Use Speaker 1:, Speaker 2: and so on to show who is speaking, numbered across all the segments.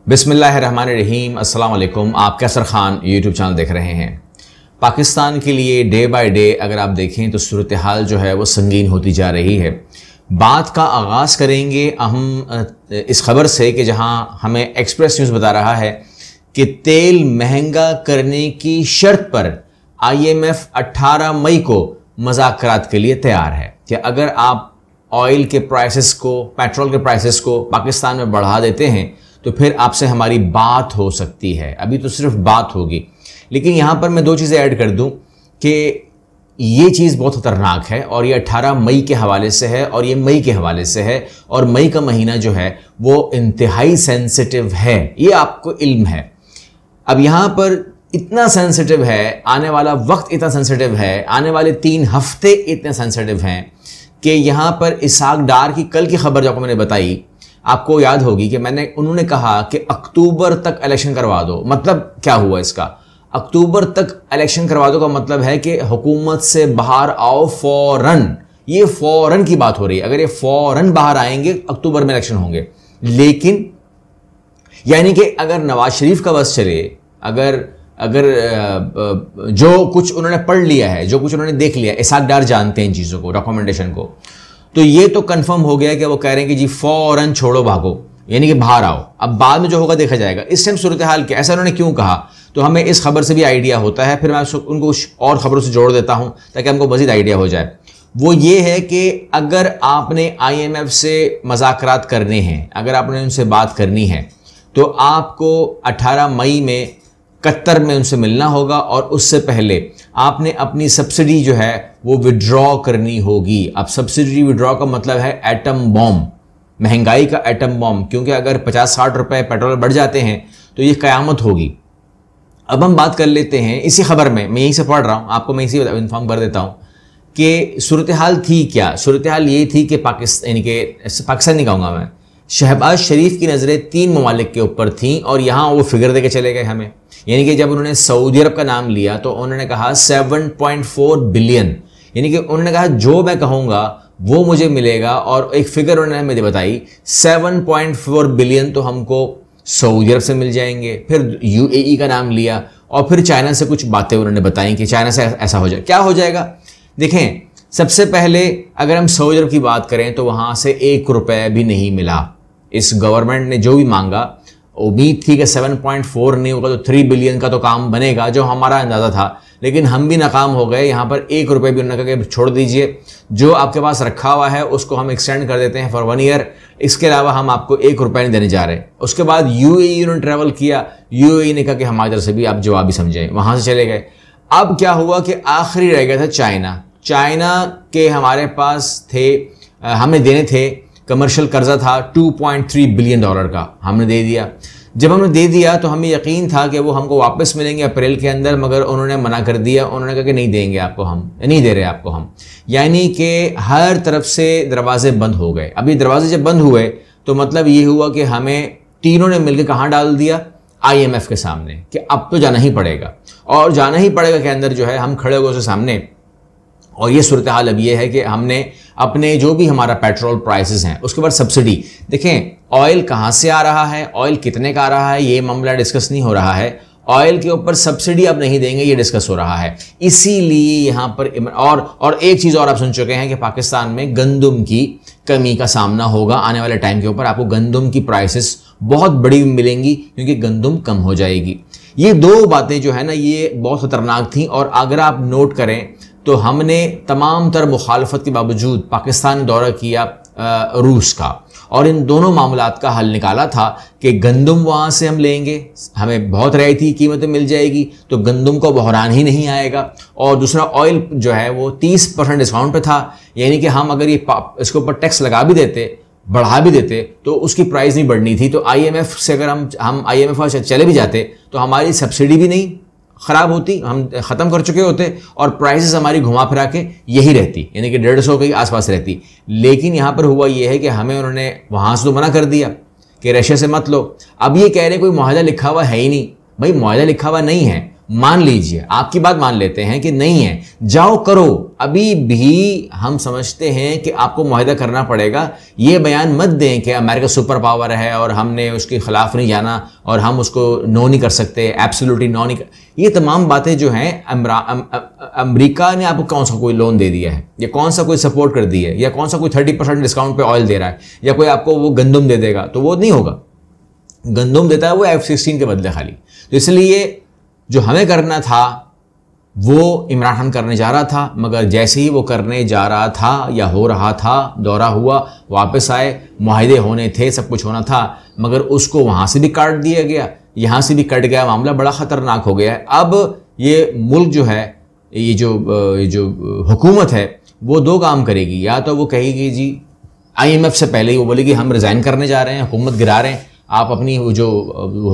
Speaker 1: बिस्मिल्लाहिर्रहमानिर्रहीम। अस्सलाम वालेकुम। आप कैसर खान यूट्यूब चैनल देख रहे हैं। पाकिस्तान के लिए डे बाय डे अगर आप देखें तो सूरत हाल जो है वो संगीन होती जा रही है। बात का आगाज़ करेंगे हम इस खबर से कि जहां हमें एक्सप्रेस न्यूज़ बता रहा है कि तेल महंगा करने की शर्त पर IMF 18 मई को मुज़ाकरात के लिए तैयार है कि अगर आप ऑयल के प्राइसेस को, पेट्रोल के प्राइसेस को पाकिस्तान में बढ़ा देते हैं तो फिर आपसे हमारी बात हो सकती है। अभी तो सिर्फ बात होगी, लेकिन यहाँ पर मैं दो चीज़ें ऐड कर दूँ कि ये चीज़ बहुत ख़तरनाक है और ये 18 मई के हवाले से है और ये मई के हवाले से है और मई का महीना जो है वो इंतहाई सेंसिटिव है, ये आपको इल्म है। अब यहाँ पर इतना सेंसिटिव है, आने वाला वक्त इतना सेंसिटिव है, आने वाले 3 हफ्ते इतने सेंसिटिव हैं कि यहाँ पर इसाक डार की कल की खबर जो आपको मैंने बताई, आपको याद होगी कि उन्होंने कहा कि अक्टूबर तक इलेक्शन करवा दो। मतलब क्या हुआ इसका? अक्टूबर तक इलेक्शन करवा दो का मतलब है कि हुकूमत से बाहर आओ फौरन। ये फौरन की बात हो रही है। अगर ये फौरन बाहर आएंगे अक्टूबर में इलेक्शन होंगे। लेकिन यानी कि अगर नवाज शरीफ का बस चले, अगर जो कुछ उन्होंने पढ़ लिया है, जो कुछ उन्होंने देख लिया, इसाक डार जानते हैं इन चीज़ों को, डॉक्यूमेंटेशन को, तो ये तो कंफर्म हो गया कि वो कह रहे हैं कि जी फौरन छोड़ो भागो, यानी कि बाहर आओ। अब बाद में जो होगा देखा जाएगा। इस टाइम सूरत हाल क्या, ऐसा उन्होंने क्यों कहा, तो हमें इस खबर से भी आइडिया होता है। फिर मैं उनको और खबरों से जोड़ देता हूं ताकि हमको मज़ीद आइडिया हो जाए। वो ये है कि अगर आपने IMF से मुज़ाकरात करने हैं, अगर आपने उनसे बात करनी है, तो आपको 18 मई में कतर में उनसे मिलना होगा और उससे पहले आपने अपनी सब्सिडी जो है वो विड्रॉ करनी होगी। अब सब्सिडी विड्रॉ का मतलब है एटम बॉम्ब, महंगाई का एटम बॉम्ब, क्योंकि अगर 50-60 रुपए पेट्रोल बढ़ जाते हैं तो ये क़यामत होगी। अब हम बात कर लेते हैं इसी खबर में, मैं यहीं से पढ़ रहा हूँ, आपको मैं इसी इन्फॉर्म कर देता हूँ कि सूरत हाल थी क्या। सूरत हाल ये थी कि पाकिस्तान नहीं कहूँगा मैं, शहबाज शरीफ की नज़रें 3 ममालिक के ऊपर थीं और यहाँ वो फिगर दे के चले गए हमें। यानी कि जब उन्होंने सऊदी अरब का नाम लिया तो उन्होंने कहा 7.4 बिलियन, यानी कि उन्होंने कहा जो मैं कहूँगा वो मुझे मिलेगा, और एक फिगर उन्होंने मुझे बताई 7.4 बिलियन तो हमको सऊदी अरब से मिल जाएंगे। फिर UAE का नाम लिया और फिर चाइना से कुछ बातें उन्होंने बताई कि चाइना से ऐसा हो जाए। क्या हो जाएगा? देखें, सबसे पहले अगर हम सऊदी अरब की बात करें तो वहाँ से 1 रुपये भी नहीं मिला। इस गवर्नमेंट ने जो भी मांगा, उम्मीद थी कि 7.4 नहीं होगा तो 3 बिलियन का तो काम बनेगा, जो हमारा अंदाज़ा था, लेकिन हम भी नाकाम हो गए। यहाँ पर 1 रुपये भी उन्होंने कहा कि छोड़ दीजिए, जो आपके पास रखा हुआ है उसको हम एक्सटेंड कर देते हैं फॉर 1 ईयर, इसके अलावा हम आपको 1 रुपये नहीं देने जा रहे। उसके बाद UAE उन्होंने ट्रैवल किया, UAE ने कहा कि हमारी तरफ से भी आप जवाब ही समझें, वहाँ से चले गए। अब क्या हुआ कि आखिरी रह गया था चाइना के हमारे पास थे, हमें देने थे, कमर्शियल कर्जा था $2.3 बिलियन का, हमने दे दिया। जब हमने दे दिया तो हमें यकीन था कि वो हमको वापस मिलेंगे अप्रैल के अंदर, मगर उन्होंने मना कर दिया। उन्होंने कहा कि नहीं देंगे आपको, हम नहीं दे रहे आपको हम, यानी कि हर तरफ से दरवाजे बंद हो गए। अभी दरवाजे जब बंद हुए तो मतलब ये हुआ कि हमें तीनों ने मिलकर कहाँ डाल दिया? IMF के सामने, कि अब तो जाना ही पड़ेगा, और जाना ही पड़ेगा के अंदर जो है हम खड़े हो गए उसके सामने। और ये सूरत हाल अब ये है कि हमने अपने जो भी हमारा पेट्रोल प्राइसेस हैं उसके ऊपर सब्सिडी, देखें ऑयल कहाँ से आ रहा है, ऑयल कितने का आ रहा है, ये मामला डिस्कस नहीं हो रहा है। ऑयल के ऊपर सब्सिडी अब नहीं देंगे, ये डिस्कस हो रहा है। इसीलिए यहाँ पर और एक चीज़ और आप सुन चुके हैं कि पाकिस्तान में गंदम की कमी का सामना होगा आने वाले टाइम के ऊपर। आपको गंदम की प्राइसेस बहुत बड़ी मिलेंगी क्योंकि गंदम कम हो जाएगी। ये 2 बातें जो है ना, ये बहुत ख़तरनाक थी। और अगर आप नोट करें तो हमने तमाम तर मुखालफत के बावजूद पाकिस्तान दौरा किया रूस का, और इन दोनों मामलात का हल निकाला था कि गंदम वहाँ से हम लेंगे, हमें बहुत रियायती कीमतें मिल जाएगी, तो गंदम को बहरान ही नहीं आएगा। और दूसरा, ऑयल जो है वो 30% डिस्काउंट पे था, यानी कि हम अगर इसके ऊपर टैक्स लगा भी देते, बढ़ा भी देते, तो उसकी प्राइस नहीं बढ़नी थी। तो IMF से अगर हम IMF से चले भी जाते तो हमारी सब्सिडी भी नहीं ख़राब होती, हम ख़त्म कर चुके होते, और प्राइसेस हमारी घुमा फिरा के यही रहती, यानी कि 150 के आसपास रहती। लेकिन यहाँ पर हुआ ये है कि हमें उन्होंने वहाँ से तो मना कर दिया कि रशिया से मत लो। अब ये कह रहे कोई मुआहदा लिखा हुआ है ही नहीं। भाई मुआहदा लिखा हुआ नहीं है, मान लीजिए, आपकी बात मान लेते हैं कि नहीं है, जाओ करो, अभी भी हम समझते हैं कि आपको मुआहदा करना पड़ेगा। ये बयान मत दें कि अमेरिका सुपर पावर है और हमने उसके खिलाफ नहीं जाना और हम उसको नो नहीं कर सकते, एब्सोल्युटली नो नहीं कर। ये तमाम बातें जो हैं, अमेरिका ने आपको कौन सा कोई लोन दे दिया है, या कौन सा कोई सपोर्ट कर दी है, या कौन सा कोई 30% डिस्काउंट पे ऑयल दे रहा है, या कोई आपको वो गंदम दे देगा, तो वो नहीं होगा। गंदम देता है वो F-16 के बदले खाली। तो इसलिए जो हमें करना था वो इमरान खान करने जा रहा था, मगर जैसे ही वो करने जा रहा था या हो रहा था, दौरा हुआ, वापस आए, मुआहदे होने थे, सब कुछ होना था, मगर उसको वहाँ से भी काट दिया गया, यहाँ से भी कट गया, मामला बड़ा ख़तरनाक हो गया है। अब ये मुल्क जो है, ये जो हुकूमत है, वो दो काम करेगी। या तो वो कहेगी जी IMF से पहले ही वो बोलेगी हम रिज़ाइन करने जा रहे हैं, हुकूमत गिरा रहे हैं, आप अपनी जो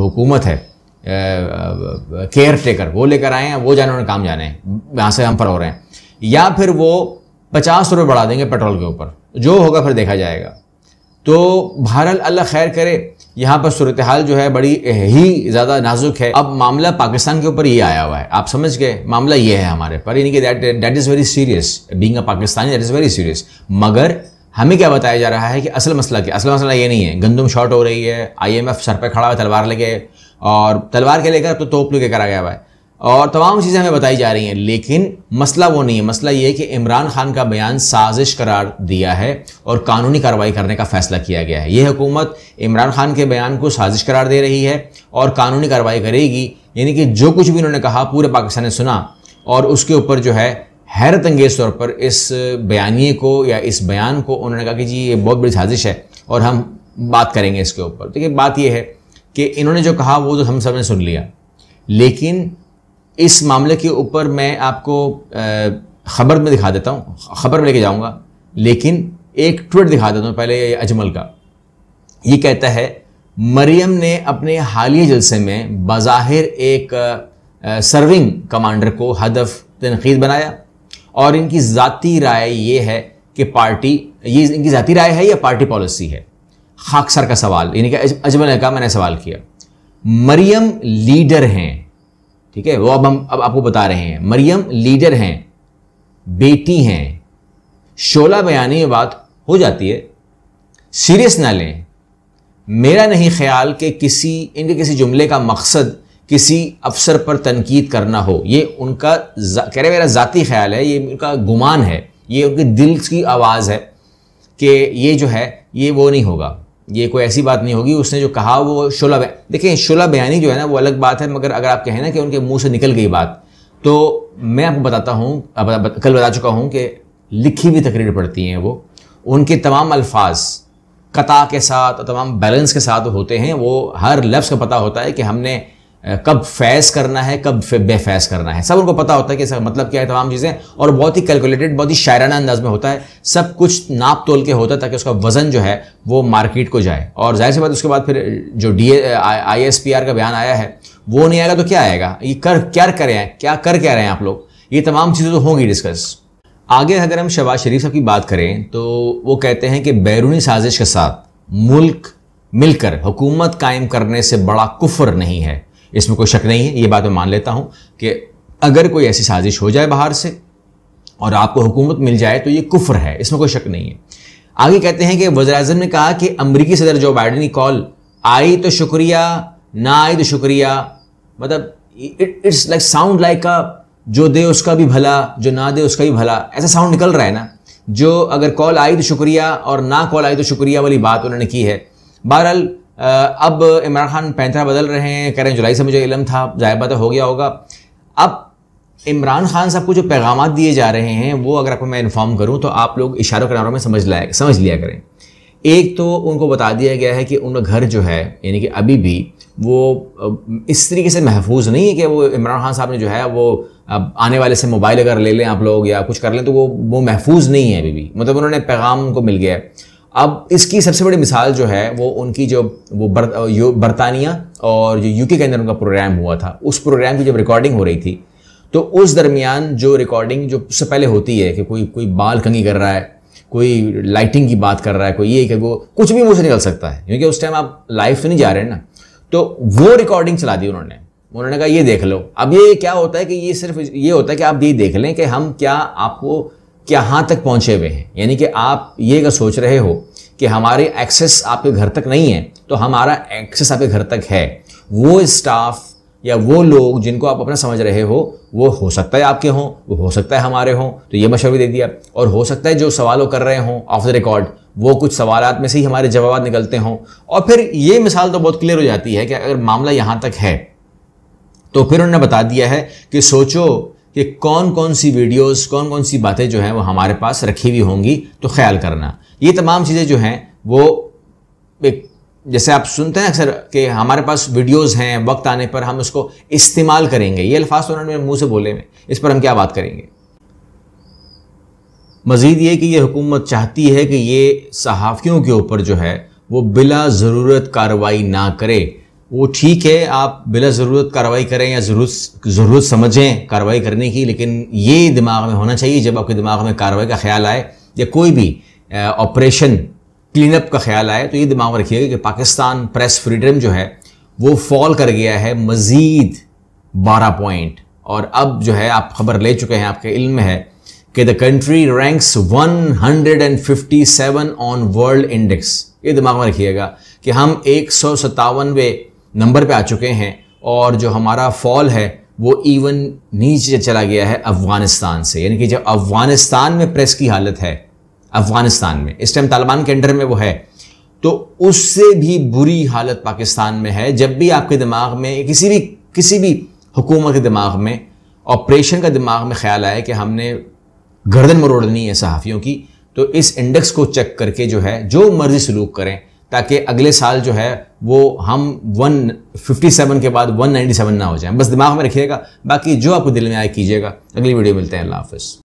Speaker 1: हुकूमत है केयर टेकर वो लेकर आए हैं, वो जाने उन्हें काम जाने हैं, यहाँ से हम पर हो रहे हैं। या फिर वो 50 रुपये बढ़ा देंगे पेट्रोल के ऊपर, जो होगा फिर देखा जाएगा। तो बहरहाल अल्लाह खैर करे। यहाँ पर सूरत हाल जो है बड़ी ही ज़्यादा नाजुक है। अब मामला पाकिस्तान के ऊपर ये आया हुआ है, आप समझ गए, मामला ये है हमारे पर, यानी कि that is very serious, being a Pakistani that is very serious. मगर हमें क्या बताया जा रहा है कि असल मसला क्या, असल मसला ये नहीं है, गंदम शॉर्ट हो रही है, IMF सर पे खड़ा हुआ तलवार लेके, और तलवार के लेकर तो तोप लेकर आ गया हुआ है, और तमाम चीज़ें हमें बताई जा रही हैं। लेकिन मसला वो नहीं है, मसला ये है कि इमरान खान का बयान साजिश करार दिया है और कानूनी कार्रवाई करने का फैसला किया गया है। ये हुकूमत इमरान खान के बयान को साजिश करार दे रही है और कानूनी कार्रवाई करेगी, यानी कि जो कुछ भी उन्होंने कहा पूरे पाकिस्तान ने सुना, और उसके ऊपर जो है हैरत अंगेज़ तौर पर इस बयानिए को या इस बयान को उन्होंने कहा कि जी ये बहुत बड़ी साजिश है और हम बात करेंगे इसके ऊपर। देखिए बात ये है कि इन्होंने जो कहा वो तो हम सब ने सुन लिया, लेकिन इस मामले के ऊपर मैं आपको ख़बर में दिखा देता हूँ, ख़बर में लेके जाऊँगा, लेकिन एक ट्वीट दिखा देता हूँ पहले अजमल का। ये कहता है मरियम ने अपने हालिया जलसे में बज़ाहिर एक सर्विंग कमांडर को हदफ तनकीद बनाया, और इनकी ज़ाती राय ये है कि पार्टी, ये इनकी ज़ाती राय है या पार्टी पॉलिसी है। खाकसर का सवाल, यानी कि अजमल ने कहा, मैंने सवाल किया, मरियम लीडर हैं, ठीक है, वो अब आपको बता रहे हैं, मरियम लीडर हैं, बेटी हैं, शोला बयानी में बात हो जाती है, सीरियस ना लें। मेरा नहीं ख्याल कि इनके किसी जुमले का मकसद किसी अफसर पर तनकीद करना हो, ये उनका कह रहे मेरा ज़ाती ख्याल है, ये उनका गुमान है, ये उनके दिल की आवाज़ है कि ये जो है ये वो नहीं होगा, ये कोई ऐसी बात नहीं होगी। उसने जो कहा वो शोला देखिए, शोला बयानी जो है ना वो अलग बात है, मगर अगर आप कहें ना कि उनके मुंह से निकल गई बात, तो मैं आपको बताता हूँ, कल बता चुका हूँ कि लिखी हुई तकरीर पढ़ती हैं वो, उनके तमाम अल्फाज कता के साथ, तमाम बैलेंस के साथ होते हैं, वो हर लफ्ज़ का पता होता है कि हमने कब फैज़ करना है, कब बेफैज़ करना है, सब उनको पता होता है कि इसका मतलब क्या है, तमाम चीज़ें, और बहुत ही कैलकुलेटेड, बहुत ही शायराना अंदाज में होता है, सब कुछ नाप तोल के होता है ताकि उसका वज़न जो है वो मार्केट को जाए। और जाहिर सी बात उसके बाद फिर जो ISPR का बयान आया है वो नहीं आएगा तो क्या आएगा, ये क्या कर रहे हैं आप लोग, ये तमाम चीज़ें तो होंगी डिस्कस। आगे अगर हम शहबाज शरीफ साहब की बात करें तो वो कहते हैं कि बैरूनी साजिश के साथ मुल्क मिलकर हुकूमत कायम करने से बड़ा कुफ्र नहीं है। इसमें कोई शक नहीं है, ये बात मैं मान लेता हूँ कि अगर कोई ऐसी साजिश हो जाए बाहर से और आपको हुकूमत मिल जाए तो ये कुफ्र है, इसमें कोई शक नहीं है। आगे कहते हैं कि वज़ीर-ए-आज़म ने कहा कि अमरीकी सदर जो बाइडेन की कॉल आई तो शुक्रिया, ना आई तो शुक्रिया, मतलब इट्स लाइक साउंड लाइक जो दे उसका भी भला, जो ना दे उसका भी भला, ऐसा साउंड निकल रहा है ना। जो अगर कॉल आई तो शुक्रिया और ना कॉल आई तो शुक्रिया वाली बात उन्होंने की है। बहरहाल अब इमरान खान पैंतरा बदल रहे हैं, कह रहे हैं जुलाई से मुझे इल्म था, ज़ाहिर बात हो गया होगा। अब इमरान खान साहब को जो पैगाम दिए जा रहे हैं वो अगर आपको मैं इन्फॉर्म करूं तो आप लोग इशारों किनारों में समझ लिया करें। एक तो उनको बता दिया गया है कि उनका घर जो है यानी कि अभी भी वो इस तरीके से महफूज नहीं है कि वो इमरान खान साहब ने जो है वो अब आने वाले से मोबाइल अगर ले लें आप लोग या कुछ कर लें तो वो महफूज नहीं है अभी भी, मतलब उन्होंने पैगाम उनको मिल गया है। अब इसकी सबसे बड़ी मिसाल जो है वो उनकी जो वो बरतानिया और जो यूके के अंदर उनका प्रोग्राम हुआ था, उस प्रोग्राम की जब रिकॉर्डिंग हो रही थी तो उस दरमियान जो रिकॉर्डिंग जो उससे पहले होती है कि कोई बाल कंघी कर रहा है, कोई लाइटिंग की बात कर रहा है, कोई ये कि वो कुछ भी मुंह से निकल सकता है क्योंकि उस टाइम आप लाइव तो नहीं जा रहे हैं ना, तो वो रिकॉर्डिंग चला दी उन्होंने उन्होंने कहा ये देख लो। अब ये क्या होता है कि ये सिर्फ ये होता है कि आप ये देख लें कि हम क्या आपको कहाँ तक पहुंचे हुए हैं। यानी कि आप ये अगर सोच रहे हो कि हमारे एक्सेस आपके घर तक नहीं है, तो हमारा एक्सेस आपके घर तक है। वो स्टाफ या वो लोग जिनको आप अपना समझ रहे हो, वो हो सकता है आपके हों, वो हो सकता है हमारे हों, तो ये मशवरा दे दिया। और हो सकता है जो सवाल कर रहे हों ऑफ द रिकॉर्ड, वो कुछ सवालात में से ही हमारे जवाब निकलते हों। और फिर ये मिसाल तो बहुत क्लियर हो जाती है कि अगर मामला यहाँ तक है, तो फिर उन्होंने बता दिया है कि सोचो कि कौन कौन सी वीडियोस, कौन कौन सी बातें जो हैं वो हमारे पास रखी हुई होंगी, तो ख्याल करना। ये तमाम चीज़ें जो हैं वो एक, जैसे आप सुनते हैं अक्सर कि हमारे पास वीडियोस हैं, वक्त आने पर हम उसको इस्तेमाल करेंगे। ये अल्फाज तो उन्होंने मेरे मुंह से बोले में, इस पर हम क्या बात करेंगे। मज़ीद ये कि ये हुकूमत चाहती है कि ये सहाफ़ियों के ऊपर जो है वो बिला ज़रूरत कार्रवाई ना करे। वो ठीक है, आप बिला ज़रूरत कार्रवाई करें या ज़रूरत समझें कार्रवाई करने की, लेकिन ये दिमाग में होना चाहिए जब आपके दिमाग में कार्रवाई का ख्याल आए या कोई भी ऑपरेशन क्लीन अप का ख्याल आए, तो ये दिमाग में रखिएगा कि पाकिस्तान प्रेस फ्रीडम जो है वो फॉल कर गया है मज़ीद 12 पॉइंट। और अब जो है आप खबर ले चुके हैं, आपके इल्म में है कि the country ranks 157 on world index. ये दिमाग में रखिएगा कि हम 157वें नंबर पे आ चुके हैं, और जो हमारा फॉल है वो इवन नीचे चला गया है अफगानिस्तान से। यानी कि जब अफगानिस्तान में प्रेस की हालत है, अफगानिस्तान में इस टाइम तालिबान के अंडर में वो है, तो उससे भी बुरी हालत पाकिस्तान में है। जब भी आपके दिमाग में किसी भी हुकूमत के दिमाग में ऑपरेशन का दिमाग में ख्याल आए कि हमने गर्दन मरोड़नी है सहाफ़ियों की, तो इस इंडेक्स को चेक करके जो है जो मर्जी सलूक करें, ताकि अगले साल जो है वो हम 157 के बाद 197 ना हो जाए। बस दिमाग में रखिएगा, बाकी जो आपको दिल में आए कीजिएगा। अगली वीडियो मिलते हैं। अल्लाह हाफ़िज़।